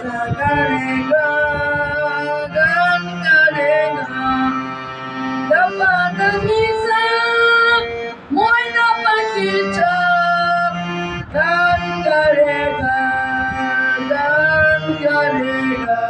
sa ga re ga gan ga re ga ga pa da ni sa moi na pa ki cha gan ga re ga gan ga re ga